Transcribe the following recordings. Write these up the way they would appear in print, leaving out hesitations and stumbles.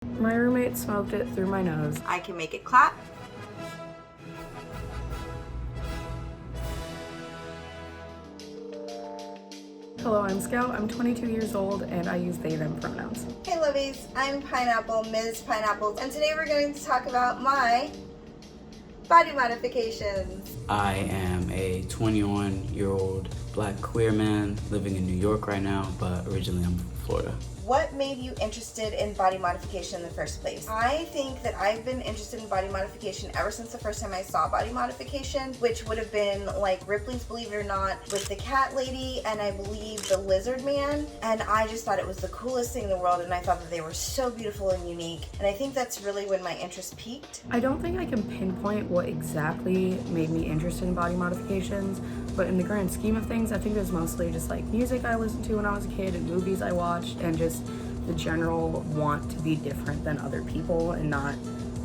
My roommate smoked it through my nose. I can make it clap. Hello, I'm Scout. I'm 22 years old and I use they, them pronouns. Hey lovies, I'm Pineapple, Ms. Pineapples, and today we're going to talk about my body modifications. I am a 21-year-old black queer man living in New York right now, but originally I'm from Florida. What made you interested in body modification in the first place? I think that I've been interested in body modification ever since the first time I saw body modification, which would have been like Ripley's Believe It or Not with the cat lady and I believe the lizard man. And I just thought it was the coolest thing in the world, and I thought that they were so beautiful and unique. And I think that's really when my interest peaked. I don't think I can pinpoint what exactly made me interested in body modifications, but in the grand scheme of things, I think it was mostly just like music I listened to when I was a kid and movies I watched, and just the general want to be different than other people and not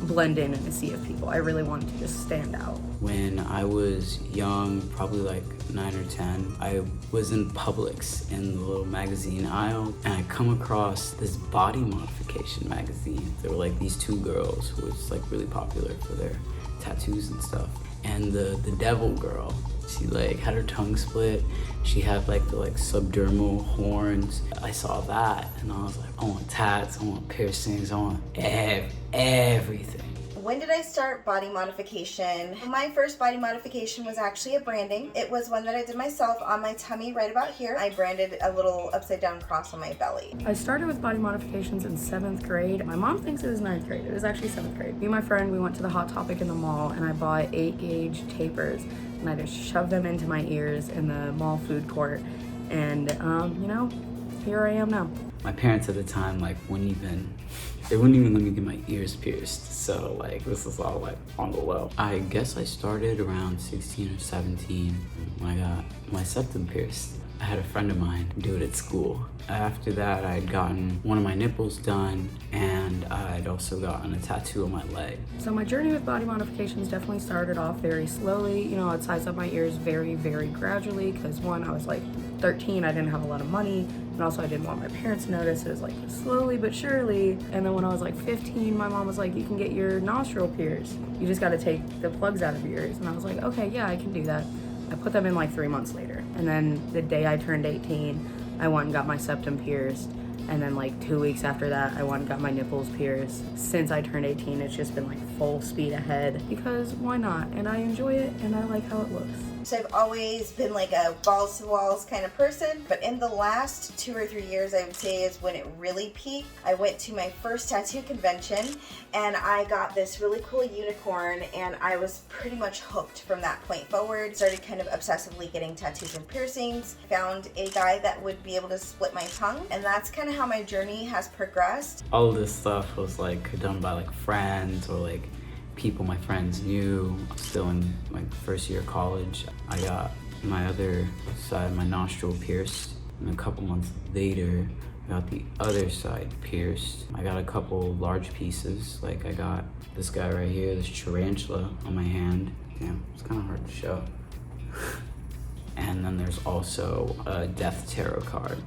blend in a sea of people. I really wanted to just stand out. When I was young, probably like 9 or 10, I was in Publix in the little magazine aisle, and I come across this body modification magazine. There were like these two girls who was like really popular for their tattoos and stuff. And the devil girl, she like had her tongue split. She had like the subdermal horns. I saw that and I was like, I want tats, I want piercings, I want everything. When did I start body modification? My first body modification was actually a branding. It was one that I did myself on my tummy right about here. I branded a little upside down cross on my belly. I started with body modifications in 7th grade. My mom thinks it was 9th grade. It was actually 7th grade. Me and my friend, we went to the Hot Topic in the mall and I bought 8-gauge tapers and I just shoved them into my ears in the mall food court. And you know, here I am now. My parents at the time wouldn't even let me get my ears pierced. So this is all on the low. I guess I started around 16 or 17 when I got my septum pierced. I had a friend of mine do it at school. After that, I'd gotten one of my nipples done, and I'd also gotten a tattoo on my leg. So my journey with body modifications definitely started off very slowly. You know, I'd size up my ears very, very gradually because one, I was 13, I didn't have a lot of money, and also I didn't want my parents to notice. It was slowly but surely. And then when I was 15, my mom was like, you can get your nostril pierced. You just gotta take the plugs out of your ears. And I was like, okay, yeah, I can do that. I put them in 3 months later. And then the day I turned 18, I went and got my septum pierced. And then 2 weeks after that, I went and got my nipples pierced. Since I turned 18, it's just been full speed ahead because why not? And I enjoy it and I like how it looks. So I've always been a balls to walls kind of person, but in the last 2 or 3 years, I would say is when it really peaked. I went to my first tattoo convention and I got this really cool unicorn, and I was pretty much hooked from that point forward. Started kind of obsessively getting tattoos and piercings. Found a guy that would be able to split my tongue, and that's kind of how my journey has progressed. All of this stuff was done by friends or people my friends knew. Still in my first year of college, I got my other side, my nostril pierced, and a couple months later, I got the other side pierced. I got a couple large pieces, I got this guy right here, this tarantula on my hand. Damn, it's kind of hard to show. And then there's also a death tarot card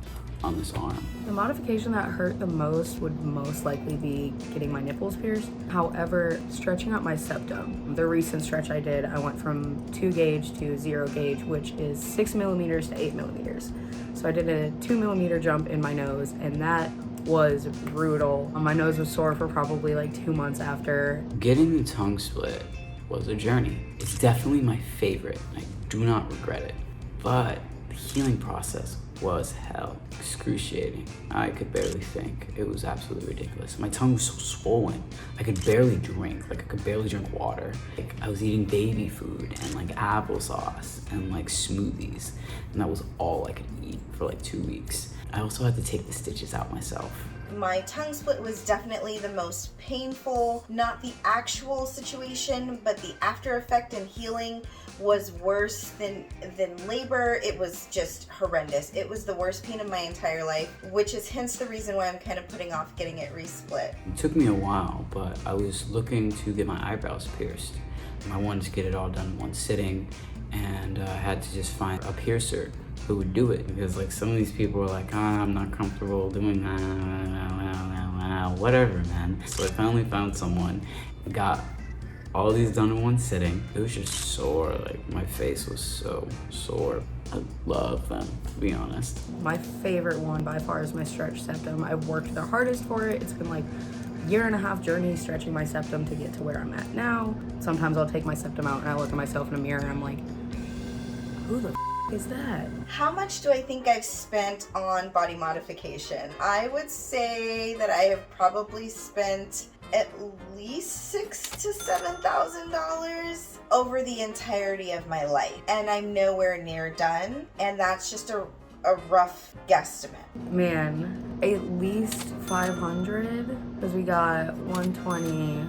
on this arm. The modification that hurt the most would most likely be getting my nipples pierced. However, stretching out my septum, the recent stretch I did, I went from 2 gauge to 0 gauge, which is 6 millimeters to 8 millimeters. So I did a 2 millimeter jump in my nose, and that was brutal. My nose was sore for probably 2 months after. Getting the tongue split was a journey. It's definitely my favorite. I do not regret it, but the healing process was hell. Excruciating. I could barely think. It was absolutely ridiculous. My tongue was so swollen. I could barely drink. I could barely drink water. I was eating baby food and applesauce and smoothies, and that was all I could eat for 2 weeks. I also had to take the stitches out myself. My tongue split was definitely the most painful, not the actual situation, but the after effect and healing was worse than labor. It was just horrendous. It was the worst pain of my entire life, which is hence the reason why I'm kind of putting off getting it resplit. It took me a while, but I was looking to get my eyebrows pierced. I wanted to get it all done in one sitting, and I had to just find a piercer who would do it, because like some of these people were like, I'm not comfortable doing that, whatever, man. So I finally found someone, got all these done in one sitting. It was just sore, like my face was so sore. I love them, to be honest. My favorite one by far is my stretch septum. I've worked the hardest for it. It's been like a 1.5 year journey stretching my septum to get to where I'm at now. Sometimes I'll take my septum out and I look at myself in a mirror and I'm like, who the is that? How much do I think I've spent on body modification? I would say that I have probably spent at least $6,000 to $7,000 over the entirety of my life, and I'm nowhere near done, and that's just a rough guesstimate. Man, at least 500, because we got 120,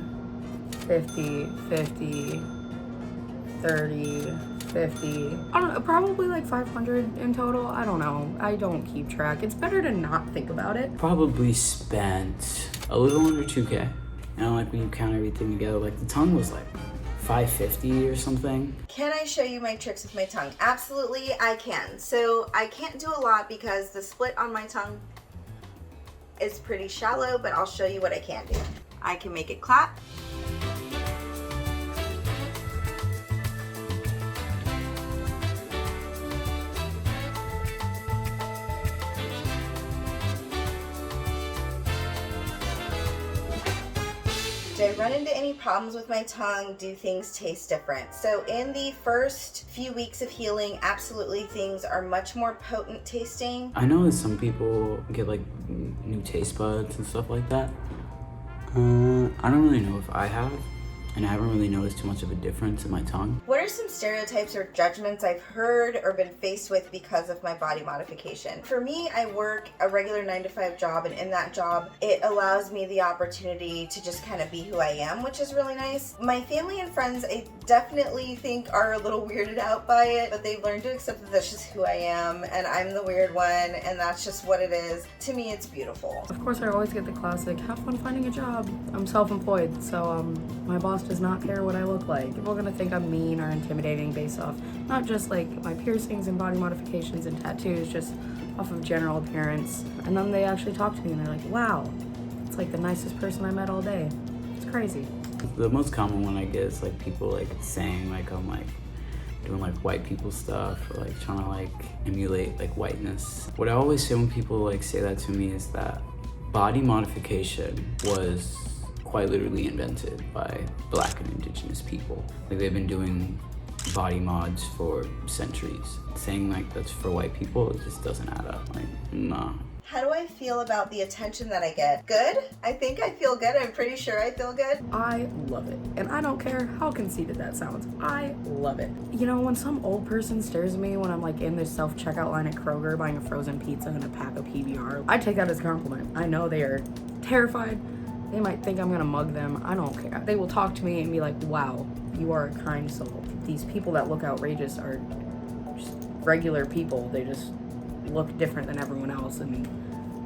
50, 50, 30, 50. I don't know, probably like 500 in total. I don't know. I don't keep track. It's better to not think about it. Probably spent a little under 2K. And like when you count everything together, like the tongue was like 550 or something. Can I show you my tricks with my tongue? Absolutely, I can. So I can't do a lot because the split on my tongue is pretty shallow, but I'll show you what I can do. I can make it clap. Did I run into any problems with my tongue? Do things taste different? So in the first few weeks of healing, absolutely things are much more potent tasting. I know that some people get like new taste buds and stuff like that. I don't really know if I have, and I haven't really noticed too much of a difference in my tongue. What are some stereotypes or judgments I've heard or been faced with because of my body modification? For me, I work a regular 9-to-5 job, and in that job, it allows me the opportunity to just kind of be who I am, which is really nice. My family and friends, I definitely think are a little weirded out by it, but they've learned to accept that that's just who I am, and I'm the weird one, and that's just what it is. To me, it's beautiful. Of course, I always get the classic, have fun finding a job. I'm self-employed, so my boss does not care what I look like. People are gonna think I'm mean or intimidating based off not just like my piercings and body modifications and tattoos, just off of general appearance. And then they actually talk to me and they're like, wow, it's like the nicest person I met all day. It's crazy. The most common one I get is like people like saying like I'm like doing like white people stuff, or like trying to like emulate like whiteness. What I always say when people like say that to me is that body modification was quite literally invented by Black and Indigenous people. Like they've been doing body mods for centuries. Saying like that's for white people, it just doesn't add up. Like, nah. How do I feel about the attention that I get? Good? I think I feel good. I'm pretty sure I feel good. I love it. And I don't care how conceited that sounds. I love it. You know, when some old person stares at me when I'm like in this self-checkout line at Kroger buying a frozen pizza and a pack of PBR, I take that as a compliment. I know they are terrified. They might think I'm gonna mug them. I don't care. They will talk to me and be like, wow, you are a kind soul. These people that look outrageous are just regular people. They just look different than everyone else, and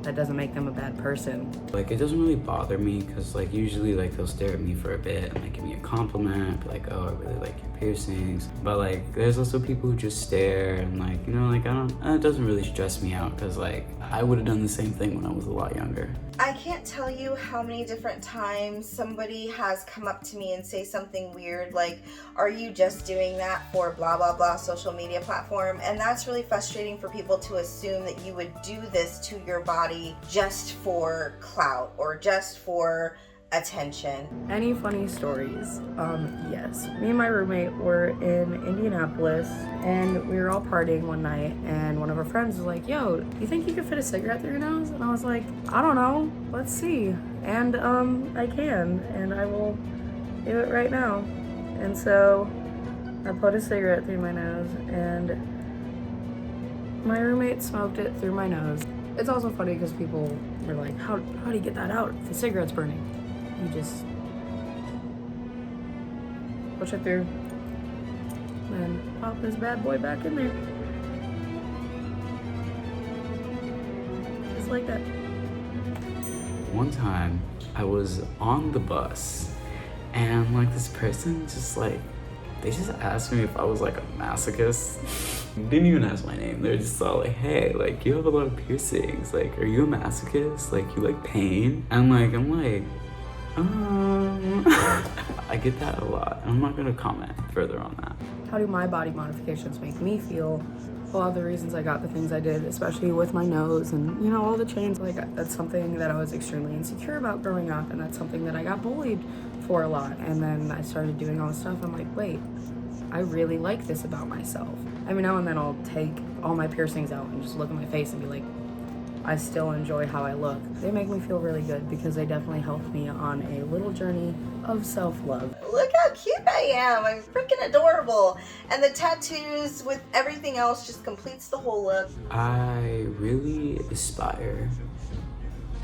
that doesn't make them a bad person. Like, it doesn't really bother me because like usually like they'll stare at me for a bit and like give me a compliment, be like, oh, I really like your piercings. But like there's also people who just stare and like, you know, like it doesn't really stress me out because like I would have done the same thing when I was a lot younger. I can't tell you how many different times somebody has come up to me and say something weird like, are you just doing that for blah blah blah social media platform? And that's really frustrating for people to assume that you would do this to your body just for clout or just for attention. Any funny stories? Yes. Me and my roommate were in Indianapolis and we were all partying one night, and one of our friends was like, yo, you think you could fit a cigarette through your nose? And I was like, I don't know, let's see. And I can, and I will do it right now. And so I put a cigarette through my nose and my roommate smoked it through my nose. It's also funny because people were like, how do you get that out if the cigarette's burning? You just push it through and pop this bad boy back in there. Just like that. One time I was on the bus and like this person just like They just asked me if I was like a masochist. Didn't even ask my name. They're just all like, hey, like you have a lot of piercings. Like, are you a masochist? Like, you like pain? And like, I'm like, I get that a lot. I'm not gonna comment further on that. How do my body modifications make me feel? A lot of the reasons I got the things I did, especially with my nose and, you know, all the chains, like that's something that I was extremely insecure about growing up, and that's something that I got bullied for a lot. And then I started doing all this stuff. I'm like, wait, I really like this about myself. Every now and then I'll take all my piercings out and just look at my face and be like, I still enjoy how I look. They make me feel really good because they definitely helped me on a little journey of self-love. Look how cute I am. I'm freaking adorable. And the tattoos with everything else just completes the whole look. I really aspire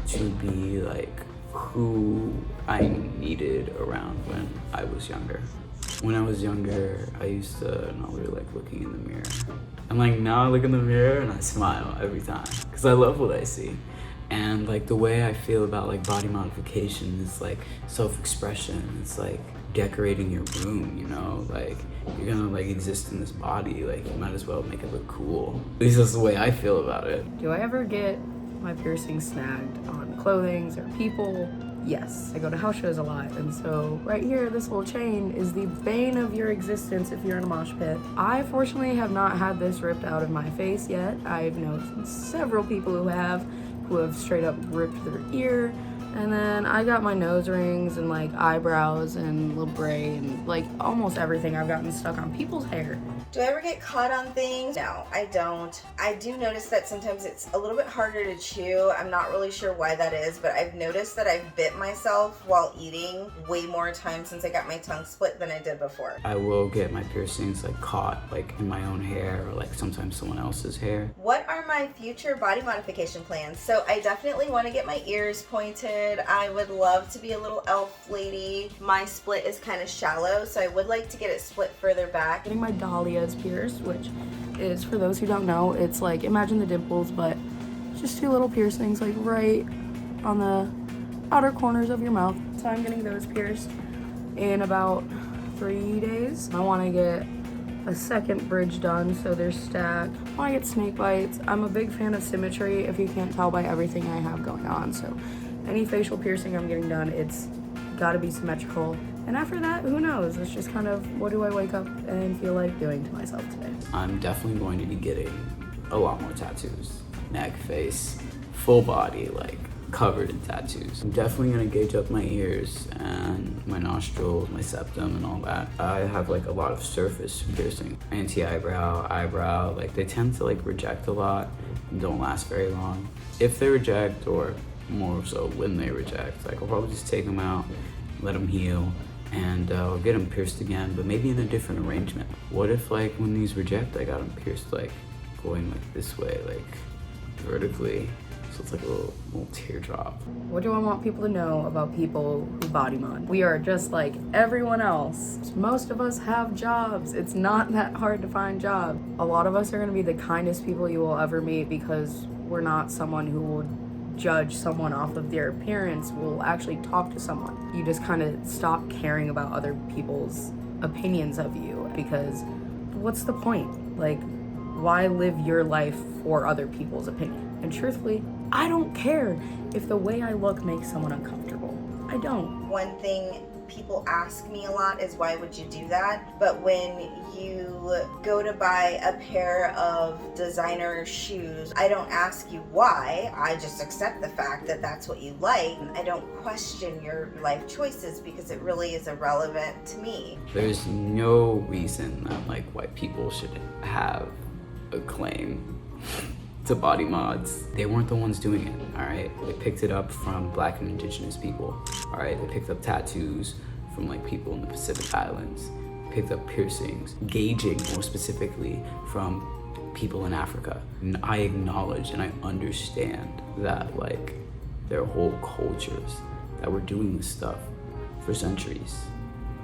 to be like who I needed around when I was younger. When I was younger, I used to not really like looking in the mirror. And like now I look in the mirror and I smile every time because I love what I see. And like the way I feel about like body modification is like self-expression. It's like decorating your room, you know? Like you're gonna like exist in this body, like you might as well make it look cool. At least that's the way I feel about it. Do I ever get my piercings snagged on clothing or people? Yes. I go to house shows a lot, and so right here, this little chain is the bane of your existence if you're in a mosh pit. I fortunately have not had this ripped out of my face yet. I've known several people who have straight up ripped their ear. And then I got my nose rings and like eyebrows and little bray and like almost everything I've gotten stuck on people's hair. Do I ever get caught on things? No, I don't. I do notice that sometimes it's a little bit harder to chew. I'm not really sure why that is, but I've noticed that I've bit myself while eating way more times since I got my tongue split than I did before. I will get my piercings like caught like in my own hair or like sometimes someone else's hair. What are my future body modification plans? So I definitely want to get my ears pointed. I would love to be a little elf lady. My split is kind of shallow, so I would like to get it split further back. Getting my dahlias pierced, which is, for those who don't know, it's like, imagine the dimples, but just two little piercings like right on the outer corners of your mouth. So I'm getting those pierced in about 3 days. I want to get a second bridge done, so they're stacked. I want to get snake bites. I'm a big fan of symmetry, if you can't tell by everything I have going on. So any facial piercing I'm getting done, it's got to be symmetrical. And after that, who knows? It's just kind of, what do I wake up and feel like doing to myself today? I'm definitely going to be getting a lot more tattoos. Neck, face, full body, like covered in tattoos. I'm definitely gonna gauge up my ears and my nostrils, my septum and all that. I have like a lot of surface piercing. Anti-eyebrow, eyebrow, like they tend to like reject a lot and don't last very long. If they reject, or more so when they reject, like I'll probably just take them out, let them heal, and I'll get them pierced again, but maybe in a different arrangement. What if like when these reject, I got them pierced like going like this way, like vertically, so it's like a little teardrop. What do I want people to know about people who body mod? We are just like everyone else. Most of us have jobs. It's not that hard to find jobs. A lot of us are gonna be the kindest people you will ever meet because we're not someone who will judge someone off of their appearance. We'll actually talk to someone. You just kind of stop caring about other people's opinions of you, because what's the point? Like, why live your life for other people's opinion? And truthfully, I don't care if the way I look makes someone uncomfortable. I don't. One thing people ask me a lot is, why would you do that? But when you go to buy a pair of designer shoes, I don't ask you why. I just accept the fact that that's what you like. I don't question your life choices because it really is irrelevant to me. There's no reason that like white people should have a claim to body mods. They weren't the ones doing it, all right? They picked it up from Black and Indigenous people, all right? They picked up tattoos from like people in the Pacific Islands, picked up piercings, gauging more specifically from people in Africa. And I acknowledge and I understand that like there are whole cultures that were doing this stuff for centuries.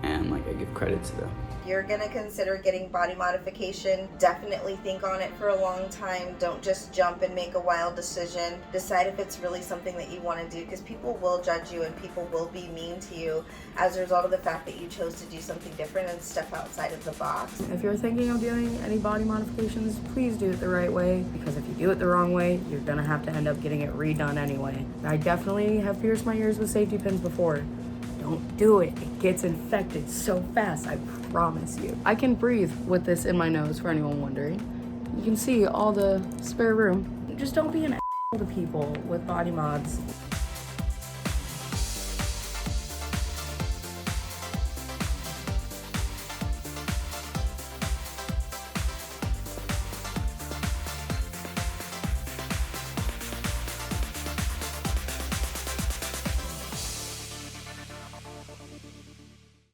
and like I give credit to them. If you're gonna consider getting body modification, definitely think on it for a long time. Don't just jump and make a wild decision. Decide if it's really something that you want to do, because people will judge you and people will be mean to you as a result of the fact that you chose to do something different and step outside of the box. If you're thinking of doing any body modifications, please do it the right way, because if you do it the wrong way, you're gonna have to end up getting it redone anyway. I definitely have pierced my ears with safety pins before. Don't do it. It gets infected so fast, I promise you. I can breathe with this in my nose, for anyone wondering. You can see all the spare room. Just don't be an asshole to people with body mods.